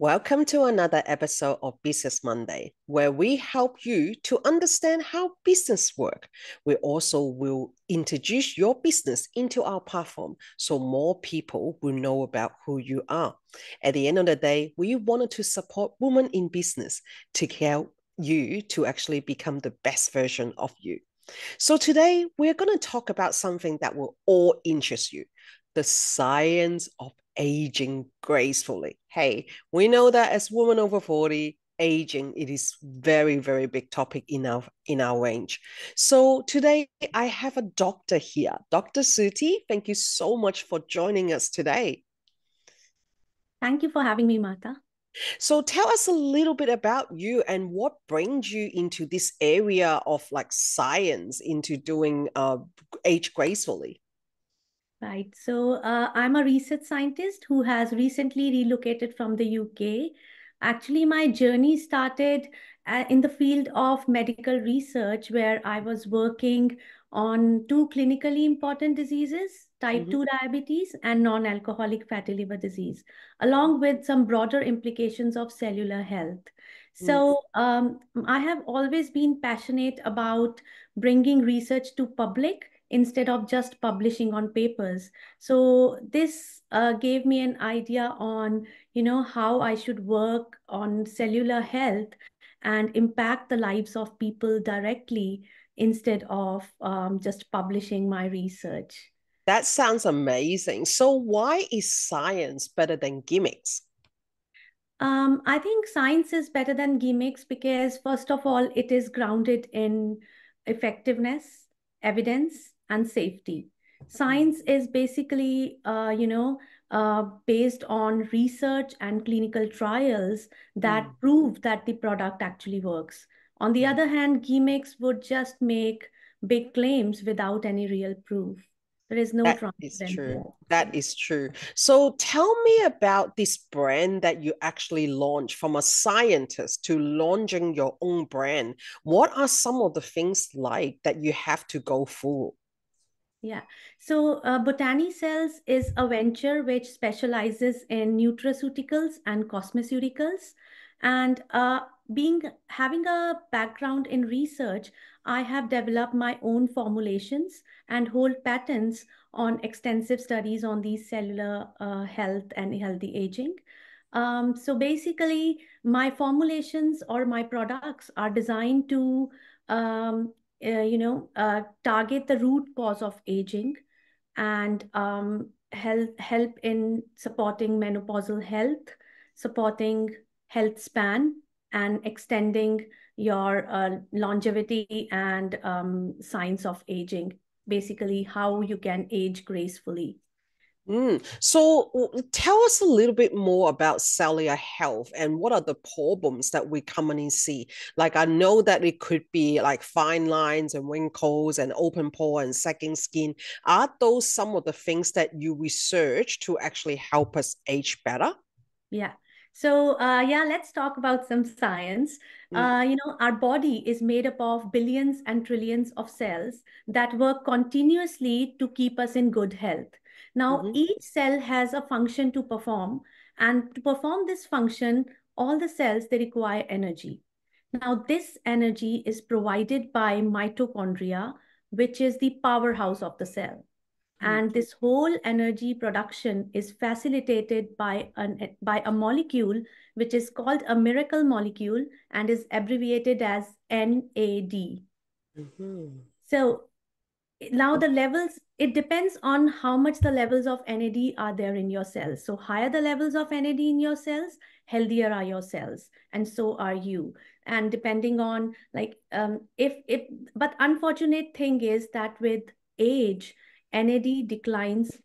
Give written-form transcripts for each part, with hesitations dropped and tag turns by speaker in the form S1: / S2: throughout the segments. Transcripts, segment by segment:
S1: Welcome to another episode of Business Monday, where we help you to understand how business work. We also will introduce your business into our platform so more people will know about who you are. At the end of the day, we wanted to support women in business to help you to actually become the best version of you. So today we're going to talk about something that will all interest you, the science of aging gracefully. Hey, we know that as women over 40, aging, it is very, very big topic in our range. So today I have a doctor here, Dr. Shruti. Thank you so much for joining us today.
S2: Thank you for having me, Martha.
S1: So tell us a little bit about you and what brings you into this area of like science, into doing age gracefully.
S2: Right. So I'm a research scientist who has recently relocated from the UK. Actually, my journey started in the field of medical research, where I was working on two clinically important diseases, type
S1: Mhm.
S2: 2 diabetes and non-alcoholic fatty liver disease, along with some broader implications of cellular health.
S1: Mm.
S2: So I have always been passionate about bringing research to public instead of just publishing on papers. So this gave me an idea on, how I should work on cellular health and impact the lives of people directly instead of just publishing my research.
S1: That sounds amazing. So why is science better than gimmicks?
S2: I think science is better than gimmicks because, first of all, it is grounded in effectiveness, evidence, and safety. Science is basically, based on research and clinical trials that
S1: Mm.
S2: prove that the product actually works. On the other hand, gimmicks would just make big claims without any real proof. There is no
S1: That is
S2: transparency
S1: true.
S2: there.
S1: That is true. So tell me about this brand that you actually launched from a scientist to launching your own brand. What are some of the things like that you have to go through?
S2: Yeah. So Botanicells is a venture which specializes in nutraceuticals and cosmeceuticals. And being having a background in research, I have developed my own formulations and hold patents on extensive studies on these cellular health and healthy aging. So basically, my formulations or my products are designed to target the root cause of aging and help in supporting menopausal health, supporting health span, and extending your longevity and signs of aging. Basically, how you can age gracefully.
S1: So tell us a little bit more about cellular health and what are the problems that we commonly see? Like I know that it could be like fine lines and wrinkles and open pore and sagging skin. Are those some of the things that you research to actually help us age better?
S2: Yeah. So, let's talk about some science.
S1: Mm.
S2: Our body is made up of billions and trillions of cells that work continuously to keep us in good health. Now,
S1: Mhm.
S2: each cell has a function to perform, and to perform this function, all the cells they require energy. Now, this energy is provided by mitochondria, which is the powerhouse of the cell.
S1: Mm.
S2: And this whole energy production is facilitated by a molecule which is called a miracle molecule and is abbreviated as NAD.
S1: Mhm.
S2: So now the levels, it depends on how much the levels of NAD are there in your cells. So higher the levels of NAD in your cells, healthier are your cells, and so are you. And depending on like if but unfortunate thing is that with age, NAD declines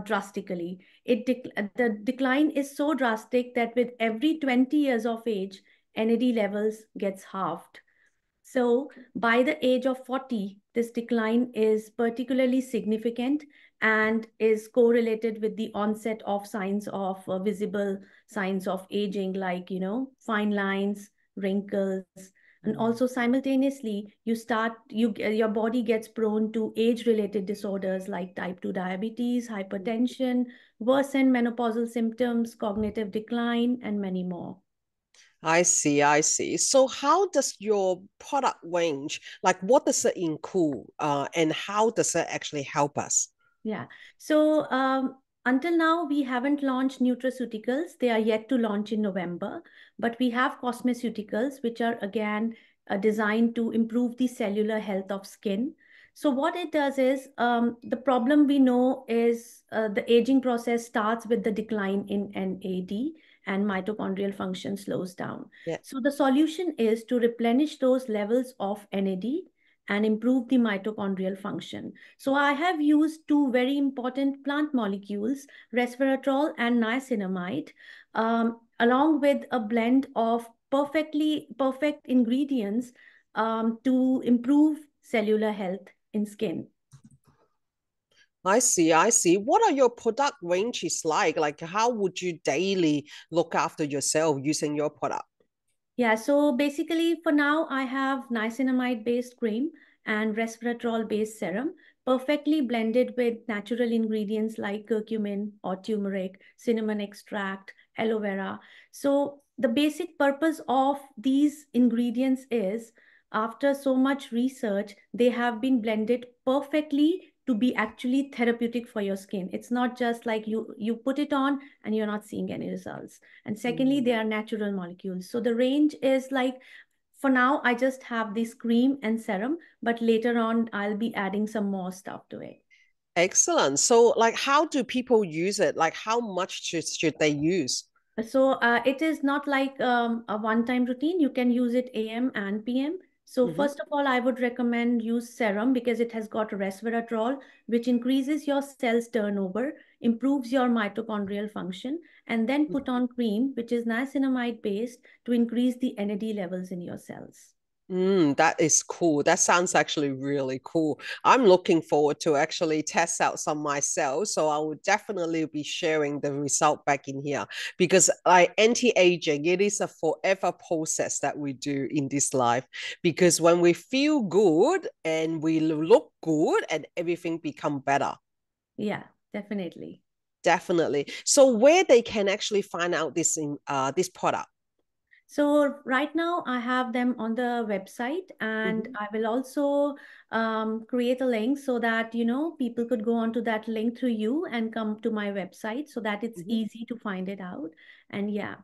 S2: drastically. The decline is so drastic that with every 20 years of age, NAD levels gets halved. So by the age of 40, this decline is particularly significant and is correlated with the onset of signs of visible signs of aging, like, fine lines, wrinkles, And also simultaneously, your body gets prone to age-related disorders like type 2 diabetes, hypertension, worsened menopausal symptoms, cognitive decline, and many more.
S1: I see, I see. So how does your product range, like what does it include, and how does it actually help us?
S2: Yeah. So until now, we haven't launched nutraceuticals. They are yet to launch in November, but we have cosmeceuticals, which are again designed to improve the cellular health of skin. So what it does is the problem we know is the aging process starts with the decline in NAD and mitochondrial function slows down.
S1: Yeah.
S2: So the solution is to replenish those levels of NAD and improve the mitochondrial function. So I have used two very important plant molecules, resveratrol and niacinamide, along with a blend of perfect ingredients to improve cellular health in skin.
S1: I see, I see. What are your product ranges like? Like how would you daily look after yourself using your product?
S2: Yeah, so basically for now, I have niacinamide-based cream and resveratrol-based serum, perfectly blended with natural ingredients like curcumin or turmeric, cinnamon extract, aloe vera. So the basic purpose of these ingredients is, after so much research, they have been blended perfectly to be actually therapeutic for your skin. It's not just like you put it on and you're not seeing any results. And secondly,
S1: Mm.
S2: they are natural molecules. So the range is like, for now, I just have this cream and serum, but later on, I'll be adding some more stuff to it.
S1: Excellent. So like how do people use it? Like how much should they use?
S2: So it is not like a one-time routine. You can use it AM and PM. So
S1: Mm-hmm.
S2: first of all, I would recommend use serum because it has got resveratrol, which increases your cells turnover, improves your mitochondrial function, and then put on cream, which is niacinamide based to increase the NAD levels in your cells.
S1: That is cool. That sounds actually really cool. I'm looking forward to actually test out some myself. So I will definitely be sharing the result back in here because like anti-aging, it is a forever process that we do in this life. Because when we feel good and we look good and everything become better.
S2: Yeah, definitely.
S1: Definitely. So where they can actually find out this product.
S2: So right now I have them on the website, and
S1: Mhm.
S2: I will also create a link so that, people could go onto that link through you and come to my website so that it's
S1: Mhm.
S2: easy to find it out. And yeah,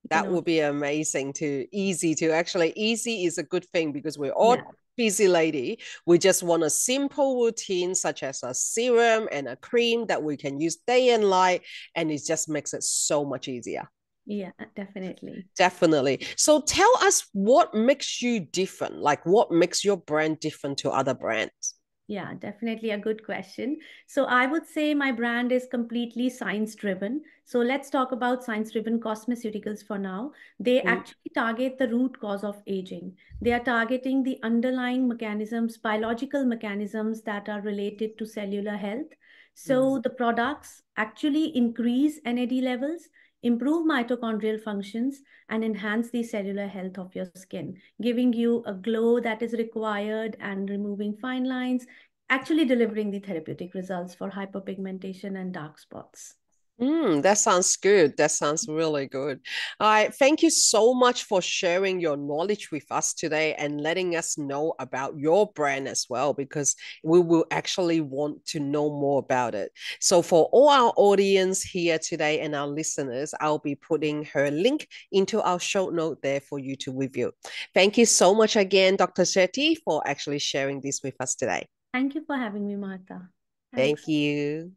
S2: you can
S1: That
S2: also,
S1: would be amazing to easy to actually easy is a good thing because we're
S2: yeah,
S1: all busy lady. We just want a simple routine such as a serum and a cream that we can use day and night, and it just makes it so much easier.
S2: yeah, definitely.
S1: Definitely. So tell us what makes you different, like what makes your brand different to other brands.
S2: Yeah, definitely a good question. So I would say my brand is completely science driven. So let's talk about science driven cosmeceuticals for now. They
S1: Mm,
S2: actually target the root cause of aging. They are targeting the underlying mechanisms, biological mechanisms that are related to cellular health. So
S1: mm.
S2: the products actually increase NAD levels, improve mitochondrial functions, and enhance the cellular health of your skin, giving you a glow that is required and removing fine lines, actually delivering the therapeutic results for hyperpigmentation and dark spots.
S1: That sounds good. That sounds really good. All right. Thank you so much for sharing your knowledge with us today and letting us know about your brand as well, because we will actually want to know more about it. So, for all our audience here today and our listeners, I'll be putting her link into our show note there for you to review. Thank you so much again, Dr. Shetty, for actually sharing this with us today.
S2: Thank you for having me, Martha.
S1: Thank
S2: Thanks.
S1: you.